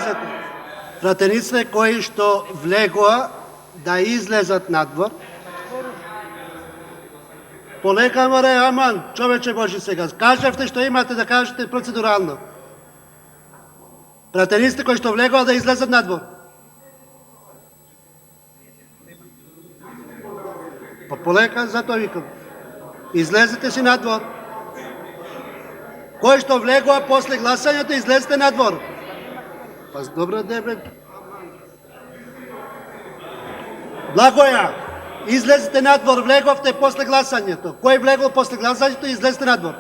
излезат. Пратениците кои што влегоа да излезат надвор. Полека море, аман, човече Божи сега. Кажавте што имате да кажете процедурално. Пратениците кои што влегоа да излезат надвор. Па полека, затоа викам. Излезете си надвор. Кој што влегоа после гласањето, излезете надвор. Па добро дебе. Благоја, излезете надвор, влеговте после гласањето. Кој влегол после гласањето, излезете надвор.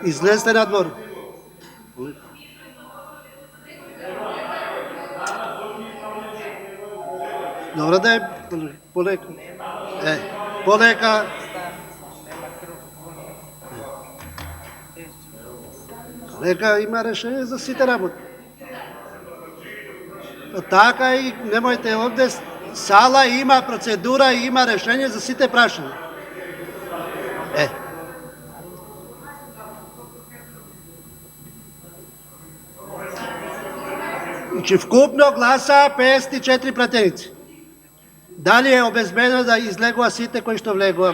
Излезте надвор. Добро да е полека. Полека. Полека има решение за сите работи. Така и немојте овде, сала има процедура и има решение за сите прашања. Значи вкупно гласа 54 пратеници. Дали е обезбедено да излегува сите кои што влегува?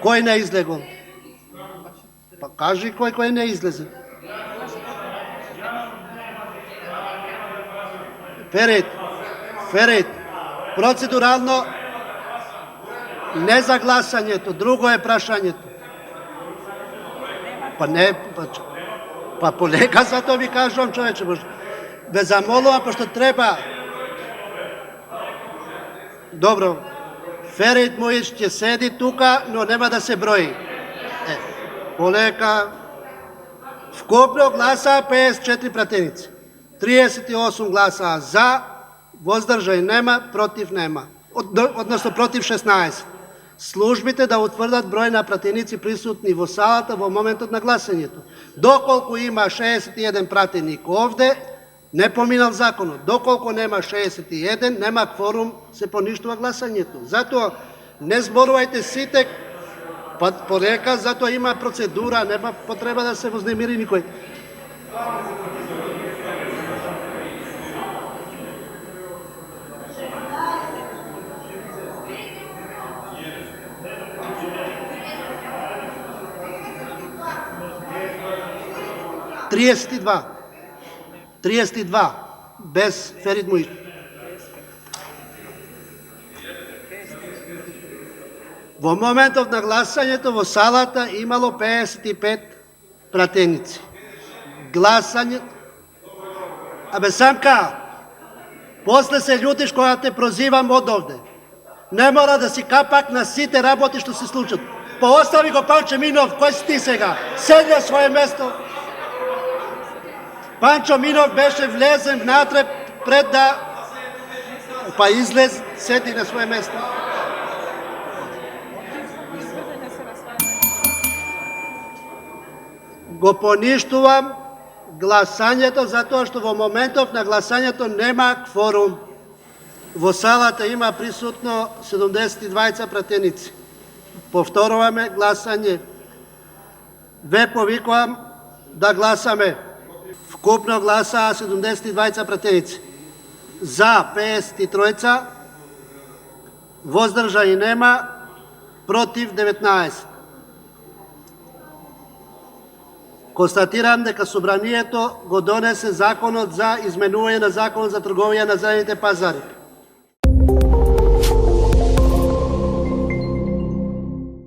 Кој не излегува? Па кажи кој не излезе. Ферит, процедурално не за гласањето, друго е прашањето. Па не, па полека, затоа ви кажувам, човече Боже. Ве замолувам, пошто треба. Добро, Ферит Муич ќе седи тука, но нема да се брои. Полека. Вкупно гласа 54 пратеници. 38 гласа за, воздржај нема, против нема. Односно против 16. Службите да утврдат број на пратеници присутни во салата во моментот на гласањето. Доколку има 61 пратеник овде, не поминал законот. Доколку нема 61, нема кворум, се поништува гласањето. Затоа не зборувајте сите порека, затоа има процедура, нема потреба да се вознемири никој. Триесет и два, без Ферит Муич. Во моментот на гласањето во салата имало 55 пратеници. Гласање... Самка, после се љутиш кога те прозивам од овде. Не мора да си капак на сите работи што се случат. Поостави го Панчо Минов, кој си ти сега? Седи на своје место. Панчо Минов беше влезен внатре пред да... Па излез, седи на своје место. Го поништувам гласањето затоа што во моментов на гласањето нема кворум. Во салата има присутно 72 пратеници. Повторуваме гласање. Ве повикувам да гласаме. Вкупно гласа 72 пратеници. За 53, воздржани нема, против 19. Констатирам дека собранието го донесе законот за изменување на законот за трговија на зелените пазари.